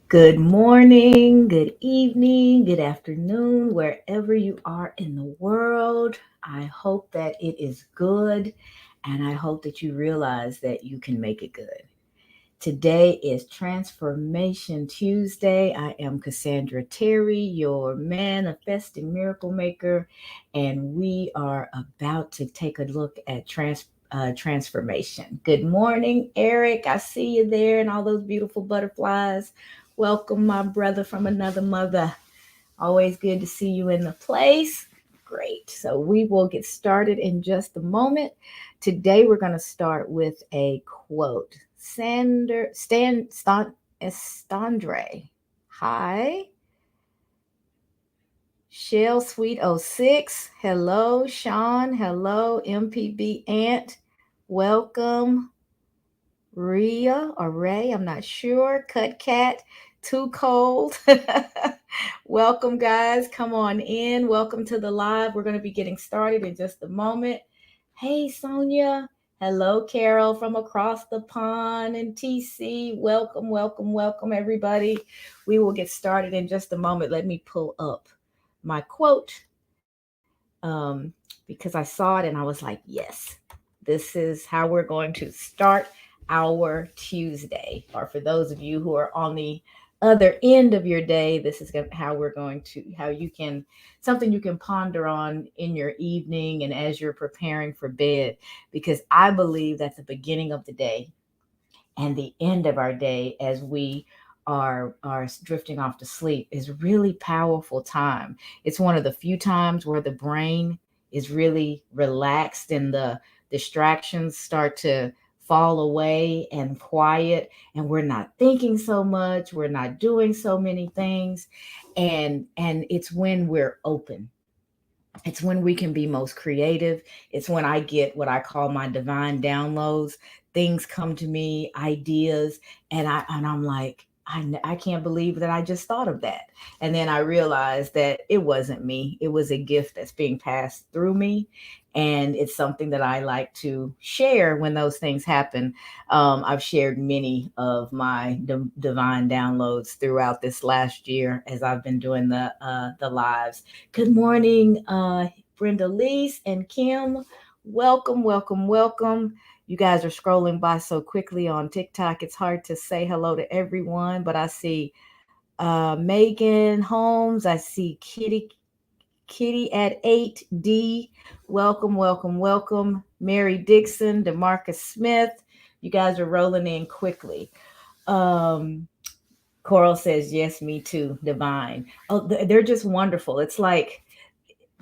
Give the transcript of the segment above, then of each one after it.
Good morning, good evening, good afternoon, wherever you are in the world. I hope that it is good and I hope that you realize that you can make it good. Today is Transformation Tuesday. I am Cassandra Terry, your manifesting miracle maker, and we are about to take a look at transformation. Good morning, Eric. I see you there and all those beautiful butterflies. Welcome, my brother from another mother. Always good to see you in the place. Great. So we will get started in just a moment. Today we're going to start with a quote. Estandre. Hi. Shell Sweet oh 06. Hello, Sean. Hello, MPB Ant. Welcome. Rhea or Ray, I'm not sure. Cut Cat, Too Cold. Welcome, guys. Come on in. Welcome to the live. We're going to be getting started in just a moment. Hey, Sonia. Hello, Carol from across the pond and TC. Welcome, welcome, welcome, everybody. We will get started in just a moment. Let me pull up my quote um, because I saw it and I was like, yes, this is how we're going to start our Tuesday. Or for those of you who are on the other end of your day, this is how we're going to, how you can, something you can ponder on in your evening and as you're preparing for bed, because I believe that the beginning of the day and the end of our day as we are drifting off to sleep is really powerful time. It's one of the few times where the brain is really relaxed and the distractions start to fall away and quiet, and we're not thinking so much, we're not doing so many things, and it's when we're open. It's when we can be most creative. It's when I get what I call my divine downloads. Things come to me, ideas, and I'm like, I can't believe that I just thought of that. And then I realized that it wasn't me. It was a gift that's being passed through me. And it's something that I like to share when those things happen. I've shared many of my divine downloads throughout this last year as I've been doing the lives. Good morning, Brenda Leese and Kim. Welcome, welcome, welcome. You guys are scrolling by so quickly on TikTok. It's hard to say hello to everyone, but I see Megan Holmes. I see Kitty at 8D. Welcome, welcome, welcome. Mary Dixon, Demarcus Smith. You guys are rolling in quickly. Um, Coral says, yes, me too, divine. Oh, they're just wonderful. It's like,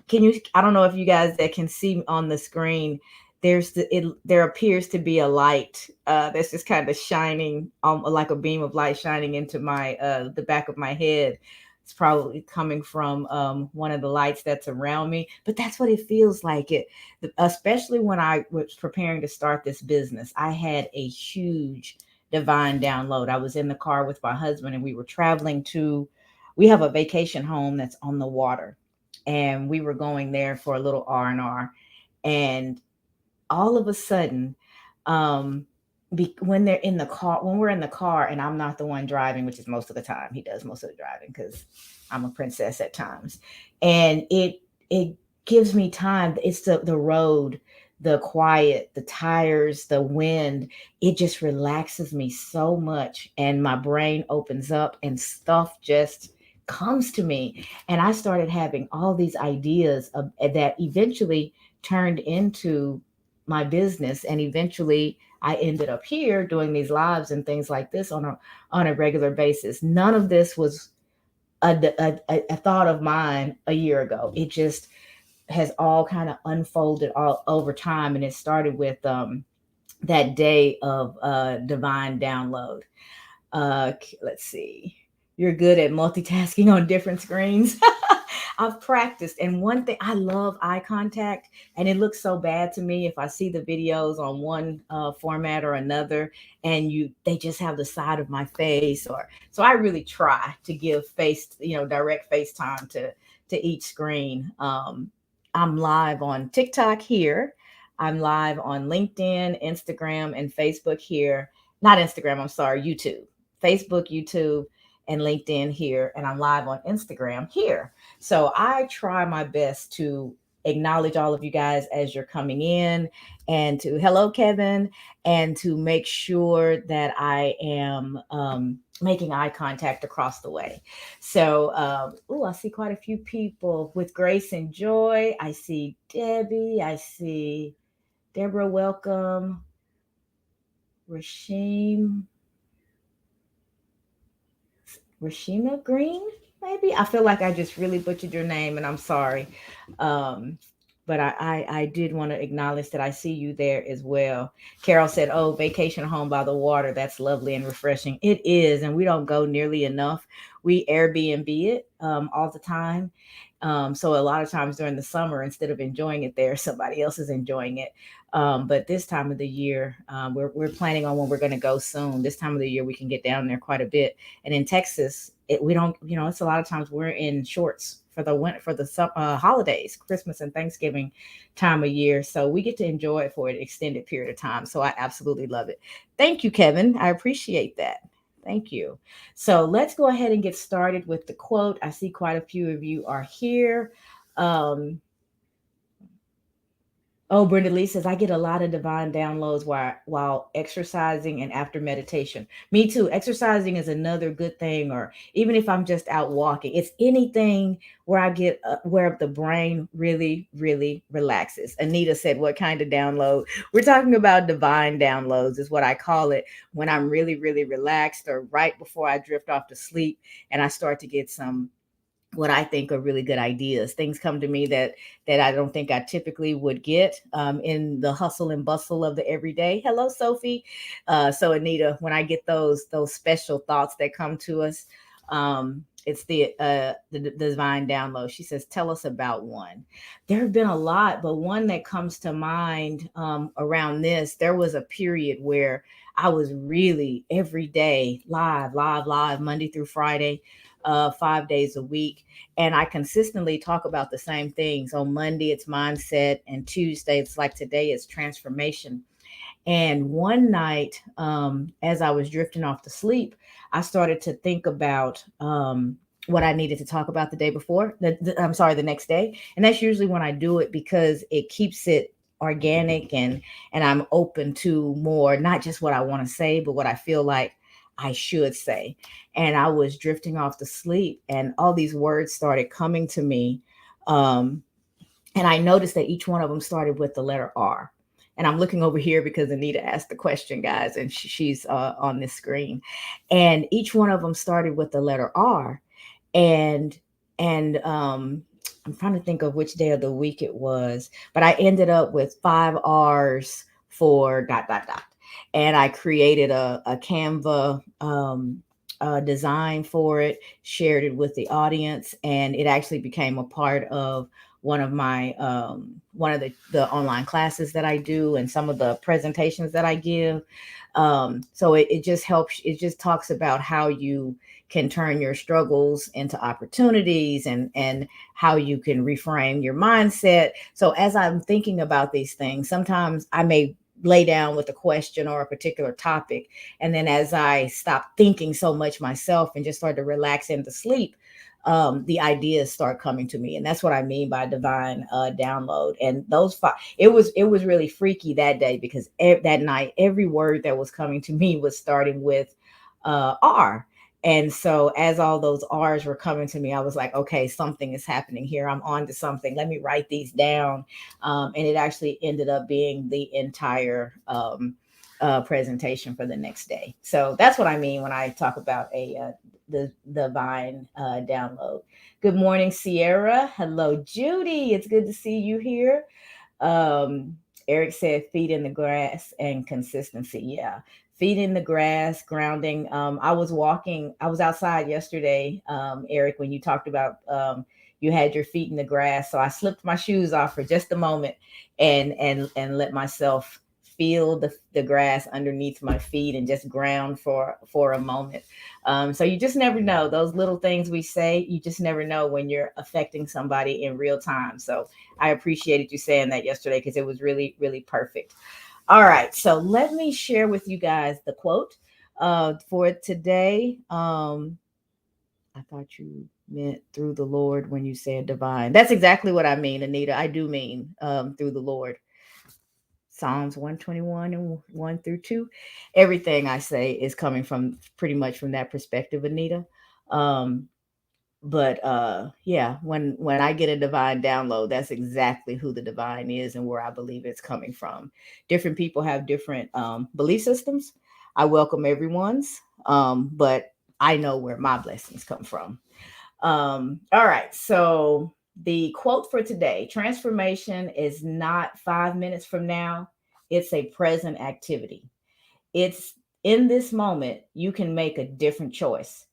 can you, I don't know if you guys that can see on the screen, there appears to be a light that's just kind of shining, like a beam of light shining into my the back of my head. It's probably coming from one of the lights that's around me, but that's what it feels like. It, especially when I was preparing to start this business, I had a huge divine download. I was in the car with my husband and we were traveling to, we have a vacation home that's on the water, and we were going there for a little R&R. And all of a sudden, um when they're in the car, when we're in the car and I'm not the one driving, which is most of the time, he does most of the driving because I'm a princess at times, and it gives me time. It's the road, the quiet, the tires, the wind. It just relaxes me so much, and my brain opens up and stuff just comes to me. And I started having all these ideas that eventually turned into my business, and eventually I ended up here doing these lives and things like this on a regular basis. None of this was a thought of mine a year ago. It just has all kind of unfolded all over time, and it started with that day of divine download. Let's see. You're good at multitasking on different screens. I've practiced, and one thing, I love eye contact, and it looks so bad to me if I see the videos on one format or another, and they just have the side of my face, or so I really try to give face, direct FaceTime to each screen. I'm live on TikTok here. I'm live on LinkedIn, Instagram, and Facebook here. Not Instagram, I'm sorry, YouTube. Facebook, YouTube, and LinkedIn here, and I'm live on Instagram here. So I try my best to acknowledge all of you guys as you're coming in, and to hello, Kevin, and to make sure that I am making eye contact across the way. So, I see quite a few people with grace and joy. I see Debbie. I see Deborah. Welcome, Rashim. Rashima Green, maybe. I feel like I just really butchered your name, and I'm sorry. Um, but I did want to acknowledge that I see you there as well. Carol said, "Oh, vacation home by the water. That's lovely and refreshing." It is, and we don't go nearly enough. We Airbnb it all the time. So a lot of times during the summer, instead of enjoying it there, somebody else is enjoying it. But this time of the year, we're planning on when we're going to go soon. This time of the year, we can get down there quite a bit. And in Texas, we don't, it's a lot of times we're in shorts for the winter, for the holidays, Christmas and Thanksgiving time of year. So we get to enjoy it for an extended period of time. So I absolutely love it. Thank you, Kevin. I appreciate that. Thank you. So let's go ahead and get started with the quote. I see quite a few of you are here. Um, Oh, Brenda Lee says, I get a lot of divine downloads while exercising and after meditation. Me too. Exercising is another good thing, or even if I'm just out walking, it's anything where I get where the brain really, really relaxes. Anita said, what kind of download? We're talking about divine downloads, is what I call it, when I'm really, really relaxed or right before I drift off to sleep and I start to get some what I think are really good ideas. Things come to me that I don't think I typically would get in the hustle and bustle of the everyday. Hello, Sophie. So Anita, when I get those special thoughts that come to us, it's the divine download. She says, "Tell us about one." There have been a lot, but one that comes to mind around this. There was a period where I was really every day live, Monday through Friday, 5 days a week. And I consistently talk about the same things. On Monday, it's mindset, and Tuesday, it's like today, it's transformation. And one night, as I was drifting off to sleep, I started to think about what I needed to talk about the day before. I'm sorry, the next day. And that's usually when I do it because it keeps it organic, and I'm open to more, not just what I want to say, but what I feel like I should say. And I was drifting off to sleep, and all these words started coming to me. Um, and I noticed that each one of them started with the letter R. And I'm looking over here because Anita asked the question, guys, and she's on this screen. And each one of them started with the letter R. And I'm trying to think of which day of the week it was, but I ended up with 5 R's for dot dot dot. And I created a Canva design for it, shared it with the audience, and it actually became a part of one of the online classes that I do and some of the presentations that I give. So it just helps. It just talks about how you can turn your struggles into opportunities, and how you can reframe your mindset. So as I'm thinking about these things, sometimes I may lay down with a question or a particular topic, and then as I stop thinking so much myself and just start to relax into sleep, the ideas start coming to me. And that's what I mean by divine download. And those five, it was really freaky that day because that night every word that was coming to me was starting with R. And so as all those R's were coming to me, I was like, okay, something is happening here. I'm on to something. Let me write these down. And it actually ended up being the entire presentation for the next day. So that's what I mean when I talk about the divine download. Good morning, Sierra. Hello, Judy. It's good to see you here. Um, Eric said feet in the grass and consistency. Yeah. Feet in the grass, grounding. I was outside yesterday, Eric, when you talked about you had your feet in the grass. So I slipped my shoes off for just a moment and let myself feel the grass underneath my feet and just ground for a moment. So you just never know, those little things we say, you just never know when you're affecting somebody in real time. So I appreciated you saying that yesterday because it was really, really perfect. All right. So let me share with you guys the quote for today. I thought you meant through the Lord when you said divine. That's exactly what I mean, Anita. I do mean through the Lord. Psalms 121 and 1 through 2. Everything I say is coming from pretty much from that perspective, Anita. Um, but yeah, when I get a divine download, that's exactly who the divine is and where I believe it's coming from. Different people have different belief systems. I welcome everyone's, but I know where my blessings come from. All right, so the quote for today: transformation is not 5 minutes from now, it's a present activity. It's in this moment you can make a different choice.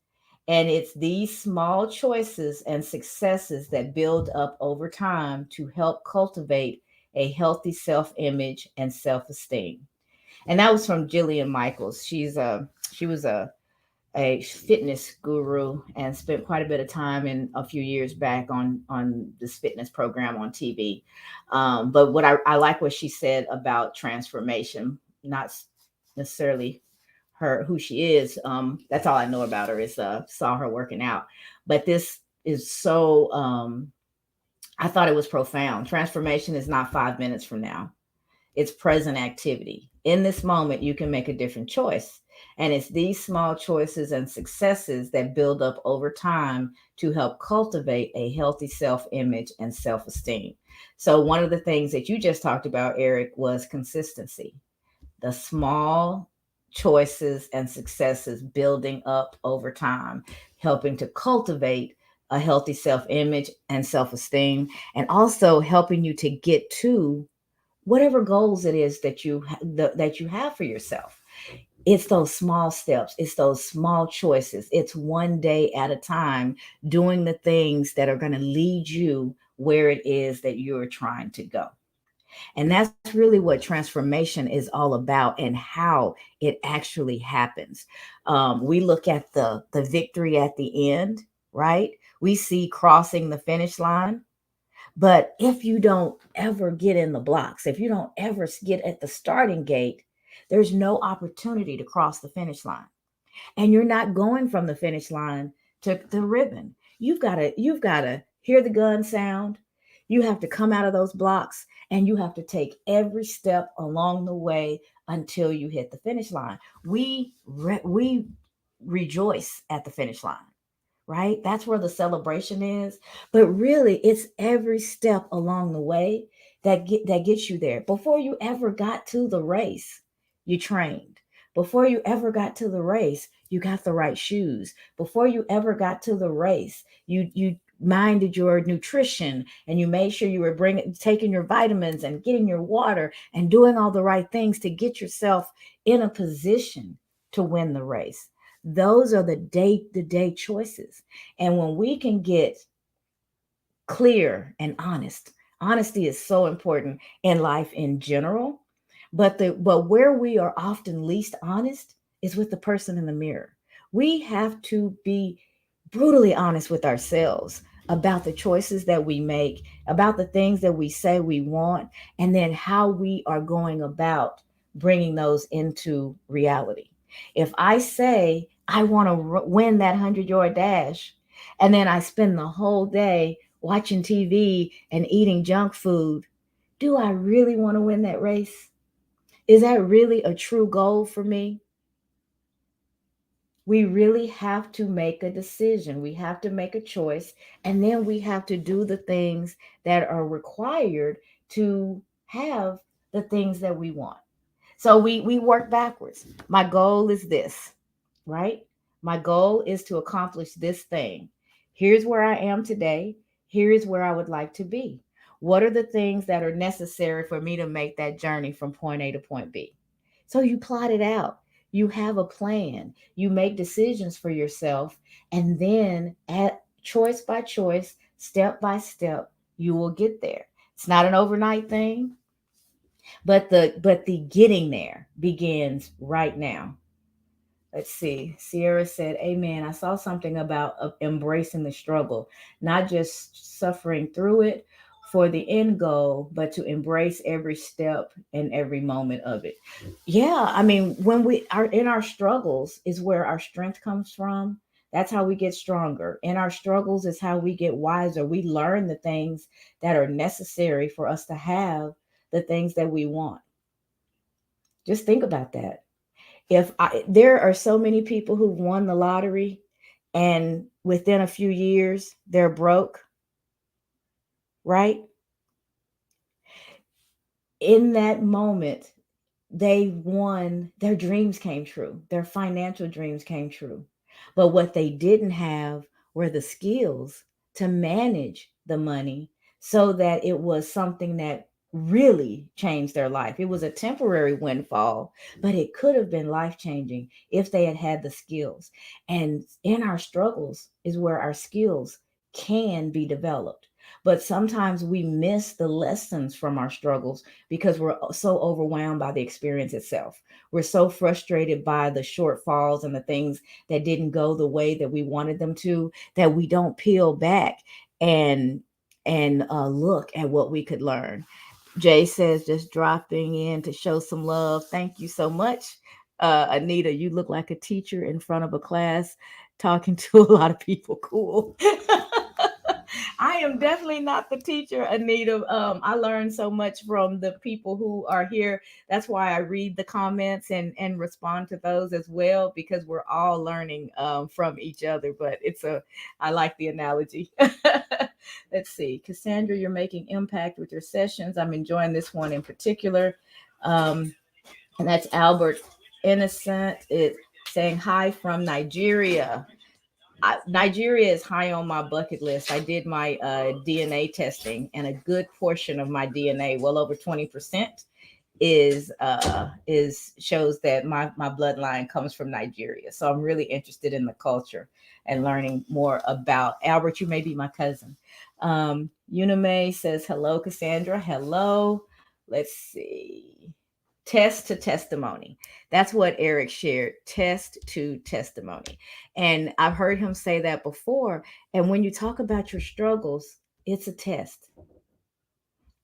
And it's these small choices and successes that build up over time to help cultivate a healthy self image and self esteem. And that was from Jillian Michaels. She was a fitness guru and spent quite a bit of time in a few years back on this fitness program on TV. But what I like what she said about transformation, not necessarily her who she is. That's all I know about her is saw her working out. But this is so I thought it was profound. Transformation is not 5 minutes from now. It's present activity. In this moment, you can make a different choice. And it's these small choices and successes that build up over time to help cultivate a healthy self image and self esteem. So, one of the things that you just talked about, Eric, was consistency. The small choices and successes building up over time, helping to cultivate a healthy self image and self esteem, and also helping you to get to whatever goals it is that that you have for yourself. It's those small steps, it's those small choices, it's one day at a time, doing the things that are going to lead you where it is that you're trying to go. And that's really what transformation is all about and how it actually happens. We look at the victory at the end, right? We see crossing the finish line. But if you don't ever get in the blocks, if you don't ever get at the starting gate, there's no opportunity to cross the finish line. And you're not going from the finish line to the ribbon. You've got to hear the gun sound. You have to come out of those blocks and you have to take every step along the way until you hit the finish line. We rejoice at the finish line, right? That's where the celebration is. But really, it's every step along the way that gets you there. Before you ever got to the race, you trained. Before you ever got to the race, you got the right shoes. Before you ever got to the race, you minded your nutrition and you made sure you were bringing taking your vitamins and getting your water and doing all the right things to get yourself in a position to win the race. Those are the day-to-day choices. And when we can get clear and honest, honesty is so important in life in general. But where we are often least honest is with the person in the mirror. We have to be brutally honest with ourselves about the choices that we make, about the things that we say we want, and then how we are going about bringing those into reality. If I say I want to win that 100-yard dash, and then I spend the whole day watching TV and eating junk food, do I really want to win that race? Is that really a true goal for me? We really have to make a decision. We have to make a choice. And then we have to do the things that are required to have the things that we want. So we work backwards. My goal is this, right? My goal is to accomplish this thing. Here's where I am today. Here is where I would like to be. What are the things that are necessary for me to make that journey from point A to point B? So you plot it out. You have a plan. You make decisions for yourself. And then at choice by choice, step by step, you will get there. It's not an overnight thing, but the getting there begins right now. Let's see. Sierra said, Amen. I saw something about embracing the struggle, not just suffering through it for the end goal, but to embrace every step and every moment of it. Yeah, I mean, when we are in our struggles, is where our strength comes from. That's how we get stronger. In our struggles is how we get wiser. We learn the things that are necessary for us to have the things that we want. Just think about that. There are so many people who won the lottery and within a few years they're broke, right? In that moment, they won, their dreams came true, their financial dreams came true. But what they didn't have were the skills to manage the money so that it was something that really changed their life. It was a temporary windfall, but it could have been life changing if they had had the skills. And in our struggles is where our skills can be developed. But sometimes we miss the lessons from our struggles because we're so overwhelmed by the experience itself. We're so frustrated by the shortfalls and the things that didn't go the way that we wanted them to, that we don't peel back and look at what we could learn. Jay says, just dropping in to show some love. Thank you so much. Anita, you look like a teacher in front of a class talking to a lot of people. Cool. I am definitely not the teacher, Anita. I learned so much from the people who are here. That's why I read the comments and respond to those as well, because we're all learning from each other. But I like the analogy. Let's see. Cassandra, you're making impact with your sessions. I'm enjoying this one in particular. Um, and that's Albert Innocent. It's saying hi from Nigeria. Nigeria is high on my bucket list. I did my DNA testing, and a good portion of my DNA, well over 20%, is shows that my bloodline comes from Nigeria. So I'm really interested in the culture and learning more about Albert. You may be my cousin. Unime says hello, Cassandra. Hello. Let's see. Test to testimony. That's what Eric shared. Test to testimony. And I've heard him say that before. And when you talk about your struggles, it's a test.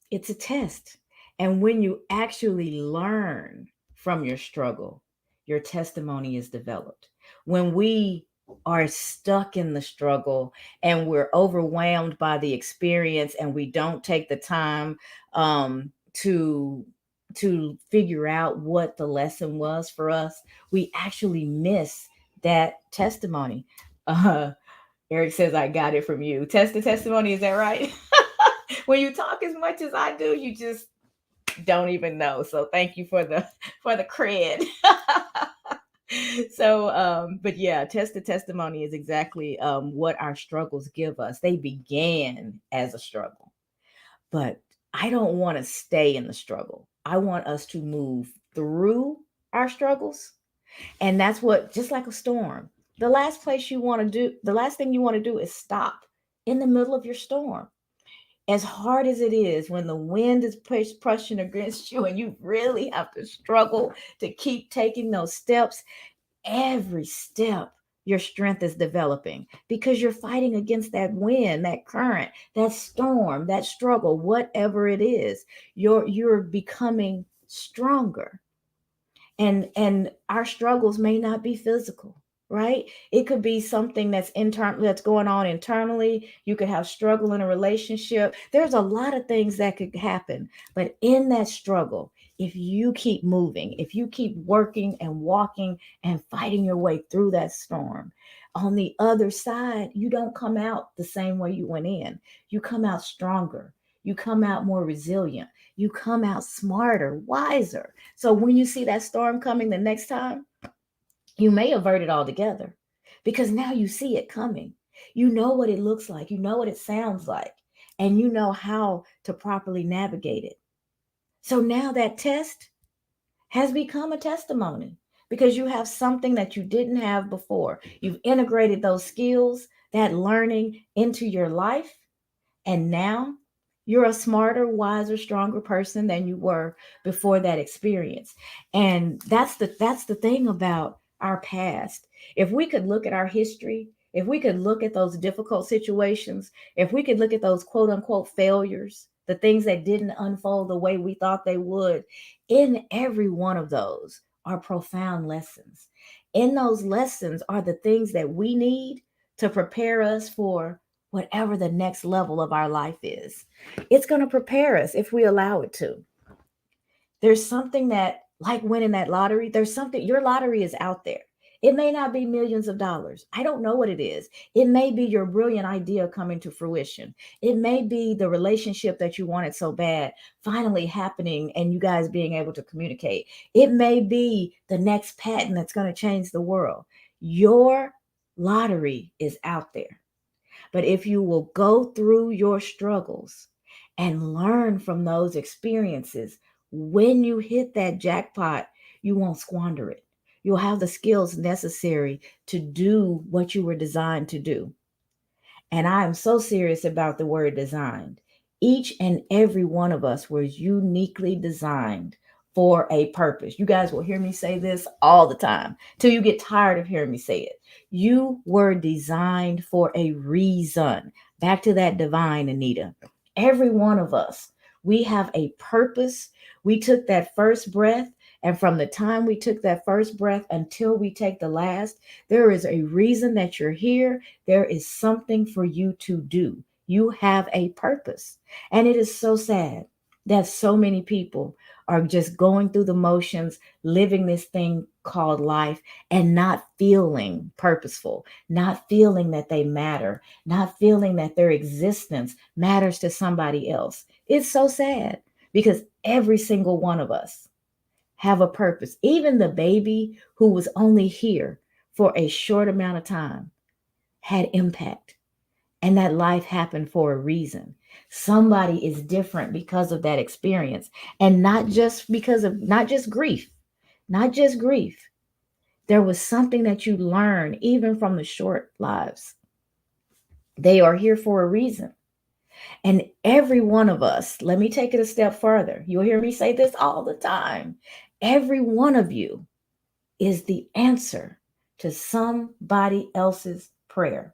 It's a test. And when you actually learn from your struggle, your testimony is developed. When we are stuck in the struggle and we're overwhelmed by the experience and we don't take the time to figure out what the lesson was for us, we actually miss that testimony. uh, Eric says, I got it from you. Test the testimony, is that right? When you talk as much as I do, you just don't even know. So thank you for the cred. So but yeah, test the testimony is exactly what our struggles give us. They began as a struggle, but I don't want to stay in the struggle. I want us to move through our struggles. And that's what, just like a storm, the last thing you want to do is stop in the middle of your storm. As hard as it is, when the wind is pushing against you and you really have to struggle to keep taking those steps, every step your strength is developing because you're fighting against that wind, that current, that storm, that struggle, whatever it is. You're becoming stronger. And our struggles may not be physical, right? It could be something that's internal, that's going on internally. You could have struggle in a relationship. There's a lot of things that could happen, but in that struggle, if you keep moving, if you keep working and walking and fighting your way through that storm, on the other side, you don't come out the same way you went in. You come out stronger, you come out more resilient, you come out smarter, wiser. So when you see that storm coming the next time, you may avert it altogether because now you see it coming. You know what it looks like, you know what it sounds like, and you know how to properly navigate it. So now that test has become a testimony because you have something that you didn't have before. You've integrated those skills, that learning into your life, and now you're a smarter, wiser, stronger person than you were before that experience. And that's the thing about our past. If we could look at our history, if we could look at those difficult situations, if we could look at those quote unquote failures, the things that didn't unfold the way we thought they would, in every one of those are profound lessons. in those lessons are the things that we need to prepare us for whatever the next level of our life is. It's going to prepare us if we allow it to. There's something that, like winning that lottery, there's something, your lottery is out there. It may not be millions of dollars. I don't know what it is. It may be your brilliant idea coming to fruition. It may be the relationship that you wanted so bad finally happening and you guys being able to communicate. It may be the next patent that's going to change the world. Your lottery is out there. But if you will go through your struggles and learn from those experiences, when you hit that jackpot, you won't squander it. You'll have the skills necessary to do what you were designed to do. And I am so serious about the word designed. Each and every one of us was uniquely designed for a purpose. You guys will hear me say this all the time till you get tired of hearing me say it. You were designed for a reason. Back to that divine, Anita. Every one of us, we have a purpose. We took that first breath, and from the time we took that first breath until we take the last, there is a reason that you're here. There is something for you to do. You have a purpose. And it is so sad that so many people are just going through the motions, living this thing called life, and not feeling purposeful, not feeling that they matter, not feeling that their existence matters to somebody else. It's so sad because every single one of us have a purpose. Even the baby who was only here for a short amount of time had impact, and that life happened for a reason. Somebody is different because of that experience, and not just because of, not just grief, not just grief. There was something that you learn even from the short lives. They are here for a reason. And every one of us, let me take it a step further. You'll hear me say this all the time. Every one of you is the answer to somebody else's prayer.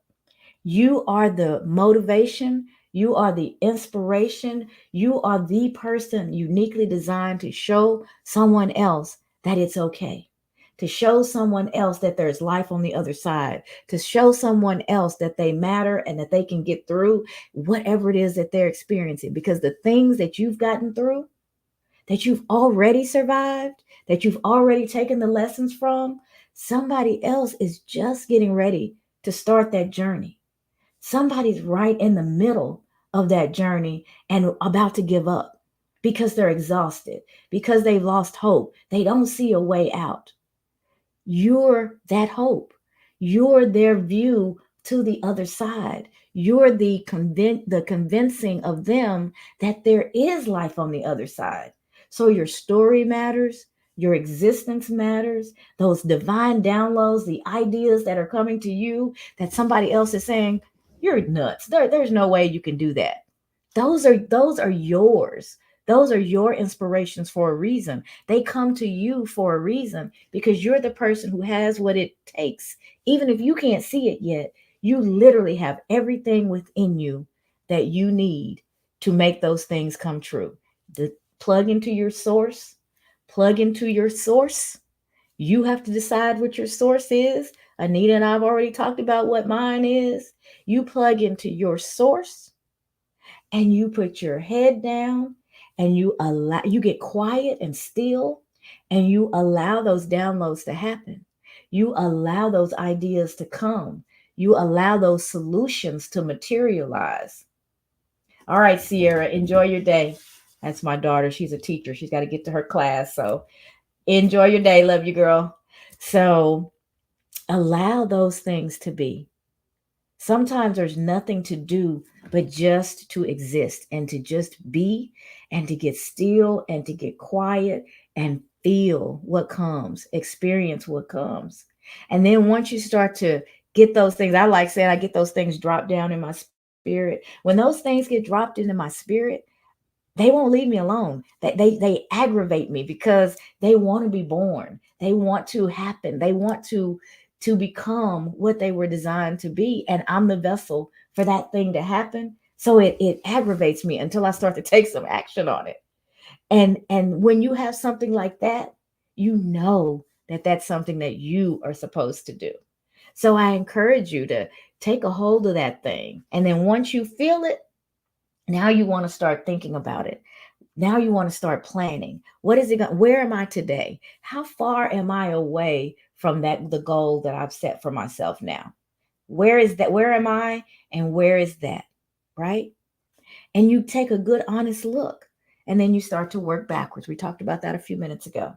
You are the motivation. You are the inspiration. You are the person uniquely designed to show someone else that it's okay, to show someone else that there's life on the other side, to show someone else that they matter and that they can get through whatever it is that they're experiencing. Because the things that you've gotten through, that you've already survived, that you've already taken the lessons from, somebody else is just getting ready to start that journey. Somebody's right in the middle of that journey and about to give up because they're exhausted, because they've lost hope. They don't see a way out. You're that hope. You're their view to the other side. You're the convincing of them that there is life on the other side. So your story matters, your existence matters, those divine downloads, the ideas that are coming to you that somebody else is saying, you're nuts. There's no way you can do that. Those are yours. Those are your inspirations for a reason. They come to you for a reason because you're the person who has what it takes. Even if you can't see it yet, you literally have everything within you that you need to make those things come true. The plug into your source, plug into your source. You have to decide what your source is. Anita and I've already talked about what mine is. You plug into your source and you put your head down and you get quiet and still and you allow those downloads to happen. You allow those ideas to come. You allow those solutions to materialize. All right, Sierra, enjoy your day. That's my daughter. She's a teacher. She's got to get to her class. So enjoy your day. Love you, girl. So allow those things to be. Sometimes there's nothing to do but just to exist and to just be and to get still and to get quiet and feel what comes, experience what comes. And then once you start to get those things, I like saying I get those things dropped down in my spirit. When those things get dropped into my spirit, they won't leave me alone. They aggravate me because they want to be born. They want to happen. They want to become what they were designed to be. And I'm the vessel for that thing to happen. So it aggravates me until I start to take some action on it. And when you have something like that, you know that that's something that you are supposed to do. So I encourage you to take a hold of that thing. And then once you feel it, now you want to start thinking about it. Now you want to start planning. What is it going? Where am I today? How far am I away from the goal that I've set for myself now? Where is that? Where am I? And where is that? Right? And you take a good, honest look. And then you start to work backwards. We talked about that a few minutes ago.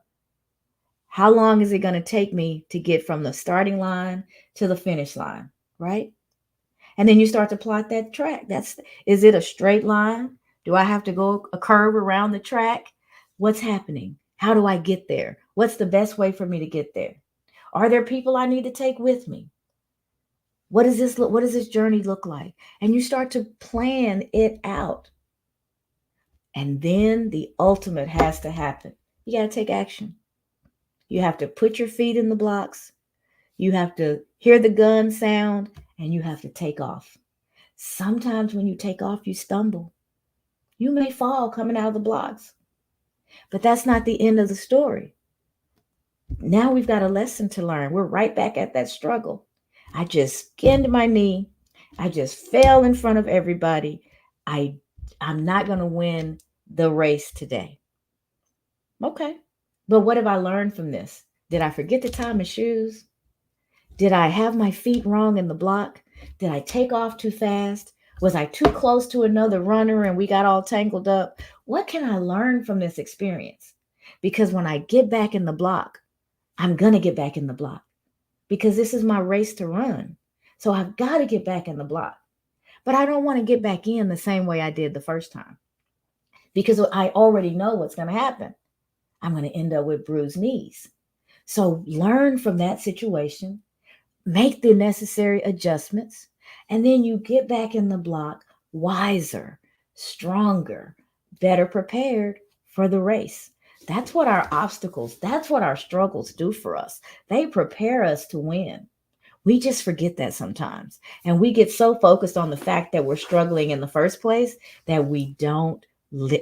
How long is it going to take me to get from the starting line to the finish line? Right? And then you start to plot that track. Is it a straight line? Do I have to go a curve around the track? What's happening? How do I get there? What's the best way for me to get there? Are there people I need to take with me? What does this journey look like? And you start to plan it out. And then the ultimate has to happen. You got to take action. You have to put your feet in the blocks. You have to hear the gun sound and you have to take off. Sometimes when you take off, you stumble. You may fall coming out of the blocks, but that's not the end of the story. Now we've got a lesson to learn. We're right back at that struggle. I just skinned my knee. I just fell in front of everybody. I I'm not going to win the race today. Okay. But what have I learned from this? Did I forget to tie my shoes? Did I have my feet wrong in the block? Did I take off too fast? Was I too close to another runner and we got all tangled up? What can I learn from this experience? Because when I get back in the block, I'm going to get back in the block because this is my race to run. So I've got to get back in the block. But I don't want to get back in the same way I did the first time because I already know what's going to happen. I'm going to end up with bruised knees. So learn from that situation, make the necessary adjustments, and then you get back in the block wiser, stronger, better prepared for the race. That's what our obstacles, that's what our struggles do for us. They prepare us to win. We just forget that sometimes. And we get so focused on the fact that we're struggling in the first place that we don't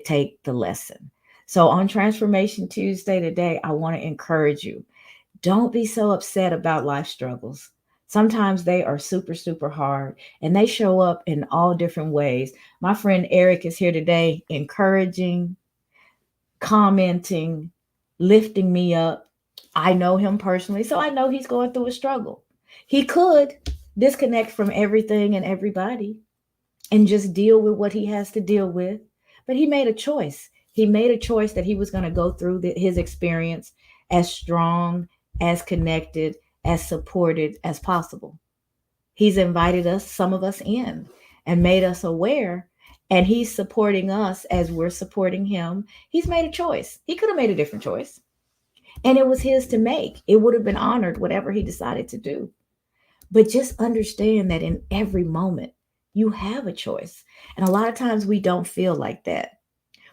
take the lesson. So on Transformation Tuesday today, I want to encourage you, don't be so upset about life struggles. Sometimes they are super, super hard and they show up in all different ways. My friend Eric is here today, encouraging, commenting, lifting me up. I know him personally, so I know he's going through a struggle. He could disconnect from everything and everybody and just deal with what he has to deal with, but he made a choice. He made a choice that he was going to go through his experience as strong, as connected, as supported as possible. He's invited us, some of us, in and made us aware. And he's supporting us as we're supporting him. He's made a choice. He could have made a different choice. And it was his to make. It would have been honored, whatever he decided to do. But just understand that in every moment, you have a choice. And a lot of times we don't feel like that.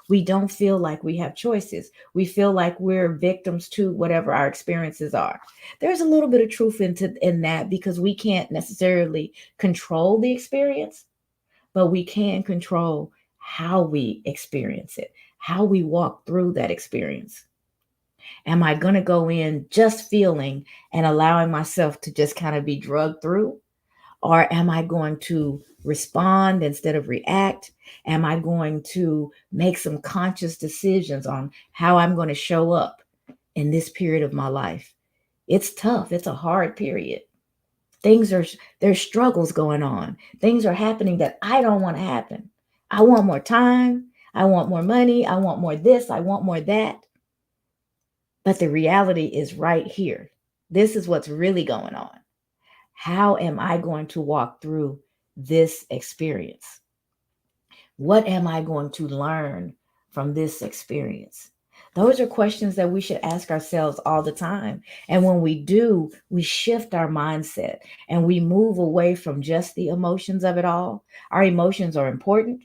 We don't feel like we have choices. We feel like we're victims to whatever our experiences are. There's a little bit of truth in that because we can't necessarily control the experience, but we can control how we experience it, how we walk through that experience. Am I going to go in just feeling and allowing myself to just kind of be drugged through? Or am I going to respond instead of react? Am I going to make some conscious decisions on how I'm going to show up in this period of my life? It's tough. It's a hard period. Things are, there's struggles going on. Things are happening that I don't want to happen. I want more time. I want more money. I want more this. I want more that. But the reality is right here. This is what's really going on. How am I going to walk through this experience? What am I going to learn from this experience? Those are questions that we should ask ourselves all the time. And when we do, we shift our mindset and we move away from just the emotions of it all. Our emotions are important,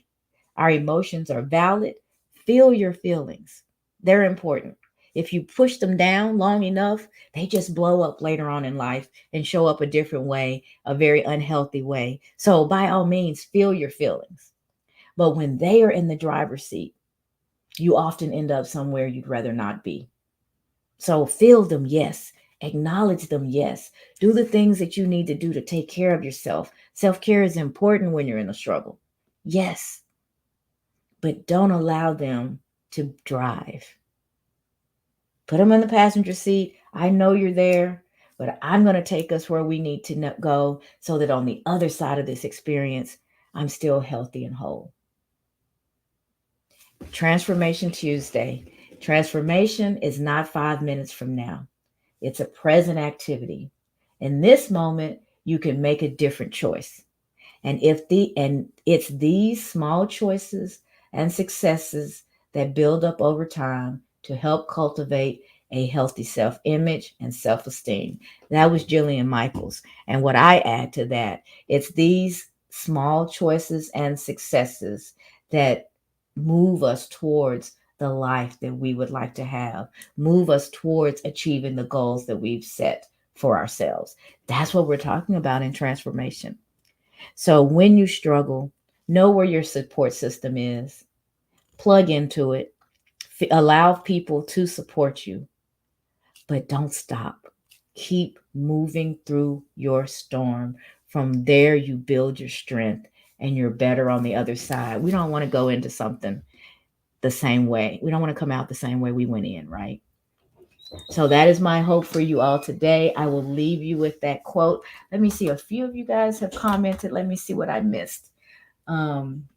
our emotions are valid. Feel your feelings, they're important. If you push them down long enough, they just blow up later on in life and show up a different way, a very unhealthy way. So, by all means, feel your feelings. But when they are in the driver's seat, you often end up somewhere you'd rather not be. So, feel them, yes. Acknowledge them, yes. Do the things that you need to do to take care of yourself. Self care is important when you're in a struggle. Yes, but don't allow them to drive. Put them in the passenger seat. I know you're there, but I'm going to take us where we need to go so that on the other side of this experience, I'm still healthy and whole. Transformation Tuesday. Transformation is not 5 minutes from now, it's a present activity. In this moment, you can make a different choice. And it's these small choices and successes that build up over time to help cultivate a healthy self-image and self-esteem. That was Jillian Michaels. And what I add to that, it's these small choices and successes that move us towards the life that we would like to have, move us towards achieving the goals that we've set for ourselves. That's what we're talking about in transformation. So when you struggle, know where your support system is, plug into it, allow people to support you, but don't stop. Keep moving through your storm. From there, you build your strength and you're better on the other side. We don't want to go into something the same way. We don't want to come out the same way we went in, right? So that is my hope for you all today. I will leave you with that quote. Let me see. A few of you guys have commented. Let me see what I missed. Um,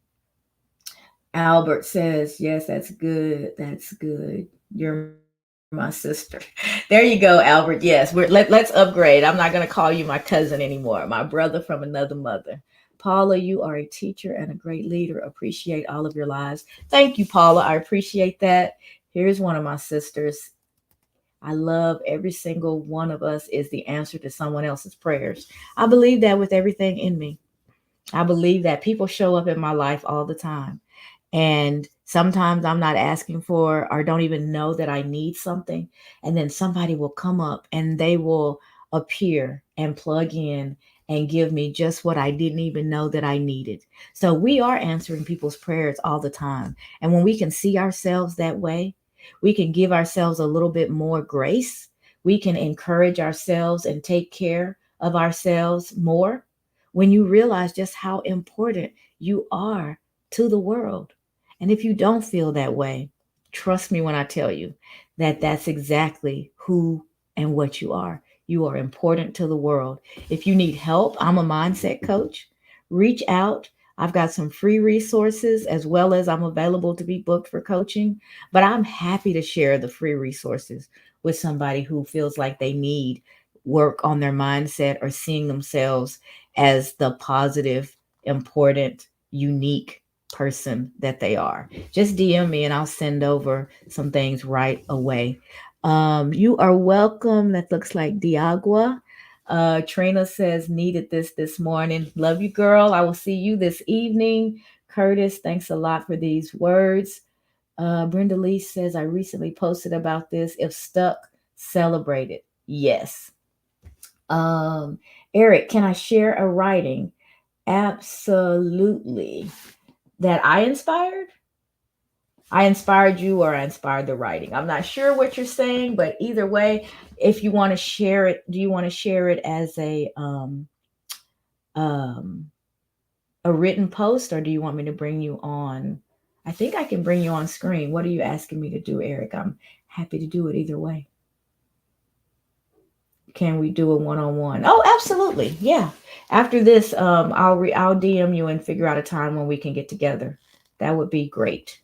Albert says, yes, that's good. That's good. You're my sister. There you go, Albert. Yes, let's upgrade. I'm not going to call you my cousin anymore. My brother from another mother. Paula, you are a teacher and a great leader. Appreciate all of your lives. Thank you, Paula. I appreciate that. Here's one of my sisters. I love every single one of us is the answer to someone else's prayers. I believe that with everything in me. I believe that people show up in my life all the time. And sometimes I'm not asking for or don't even know that I need something. And then somebody will come up and they will appear and plug in and give me just what I didn't even know that I needed. So we are answering people's prayers all the time. And when we can see ourselves that way, we can give ourselves a little bit more grace. We can encourage ourselves and take care of ourselves more when you realize just how important you are to the world. And if you don't feel that way, trust me when I tell you that that's exactly who and what you are. You are important to the world. If you need help, I'm a mindset coach. Reach out. I've got some free resources as well as I'm available to be booked for coaching, but I'm happy to share the free resources with somebody who feels like they need work on their mindset or seeing themselves as the positive, important, unique person that they are. Just DM me and I'll send over some things right away. You are welcome. That looks like Diagua. Trina says, needed this morning. Love you, girl. I will see you this evening. Curtis, thanks a lot for these words. Brenda Lee says, I recently posted about this. If stuck, celebrate it. Yes. Um, Eric, can I share a writing? Absolutely. That I inspired? I inspired you or I inspired the writing. I'm not sure what you're saying, but either way, if you want to share it, do you want to share it as um a written post or do you want me to bring you on? I think I can bring you on screen. What are you asking me to do, Eric? I'm happy to do it either way. Can we do a one-on-one? Oh, absolutely. Yeah. After this, I'll DM you and figure out a time when we can get together. That would be great.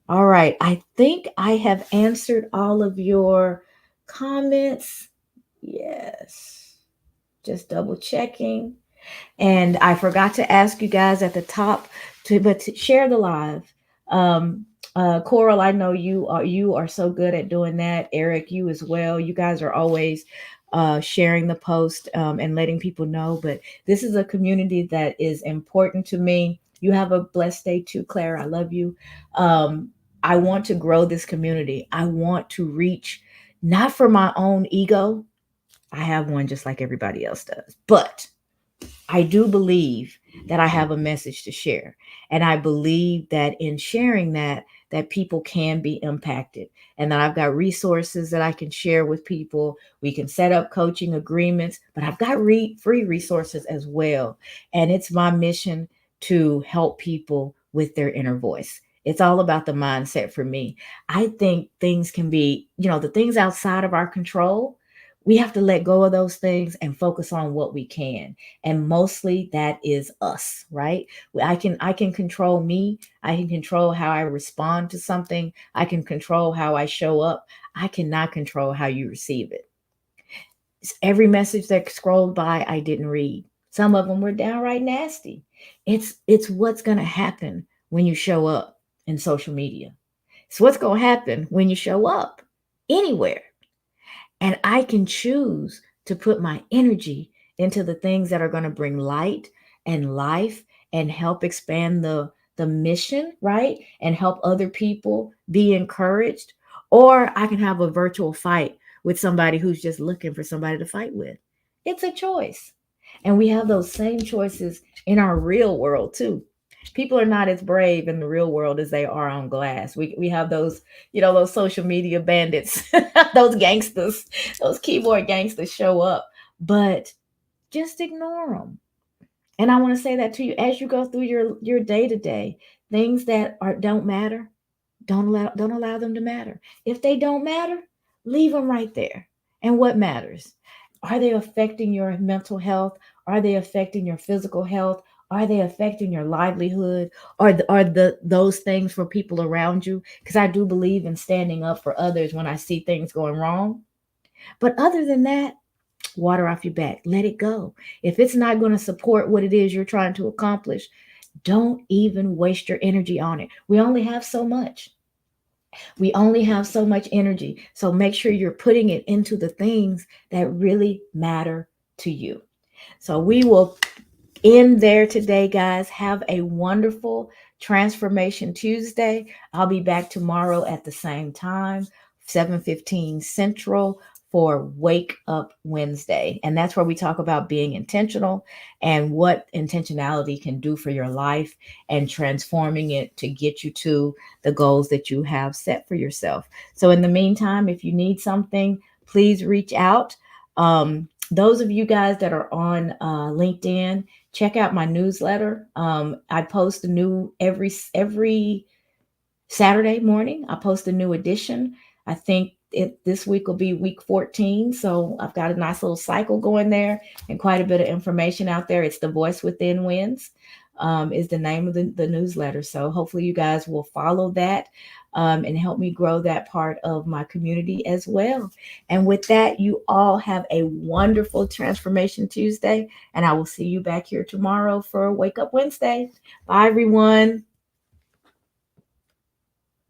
All right. I think I have answered all of your comments. Yes. Just double checking. And I forgot to ask you guys at the top to share the live. Um, Coral, I know you are so good at doing that. Eric, you as well. You guys are always sharing the post and letting people know. But this is a community that is important to me. You have a blessed day too, Claire. I love you. Um, I want to grow this community. I want to reach not for my own ego. I have one just like everybody else does, but I do believe that I have a message to share. And I believe that in sharing that, that people can be impacted, and that I've got resources that I can share with people. We can set up coaching agreements, but I've got free resources as well. And it's my mission to help people with their inner voice. It's all about the mindset for me. I think things can be, the things outside of our control. We have to let go of those things and focus on what we can. And mostly that is us, right? I can control me. I can control how I respond to something. I can control how I show up. I cannot control how you receive it. Every message that scrolled by, I didn't read. Some of them were downright nasty. It's what's going to happen when you show up in social media. It's what's going to happen when you show up anywhere. And I can choose to put my energy into the things that are going to bring light and life and help expand the mission, right? And help other people be encouraged. Or I can have a virtual fight with somebody who's just looking for somebody to fight with. It's a choice. And we have those same choices in our real world too. People are not as brave in the real world as they are on glass. We have those, those social media bandits, those gangsters, those keyboard gangsters show up, but just ignore them. And I want to say that to you as you go through your day to day, things that don't matter, don't allow them to matter. If they don't matter, leave them right there. And what matters? Are they affecting your mental health? Are they affecting your physical health? Are they affecting your livelihood? Are those things for people around you? Because I do believe in standing up for others when I see things going wrong. But other than that, water off your back. Let it go. If it's not going to support what it is you're trying to accomplish, don't even waste your energy on it. We only have so much. We only have so much energy. So make sure you're putting it into the things that really matter to you. So we will end there today, guys. Have a wonderful Transformation Tuesday. I'll be back tomorrow at the same time, 7:15 Central, for Wake Up Wednesday. And that's where we talk about being intentional and what intentionality can do for your life and transforming it to get you to the goals that you have set for yourself. So in the meantime, if you need something, please reach out. Those of you guys that are on LinkedIn, check out my newsletter. I post a new every Saturday morning. I post a new edition. I think this week will be week 14. So I've got a nice little cycle going there and quite a bit of information out there. It's The Voice Within Wins, is the name of the newsletter. So hopefully you guys will follow that and help me grow that part of my community as well. And with that, you all have a wonderful Transformation Tuesday. And I will see you back here tomorrow for Wake Up Wednesday. Bye, everyone.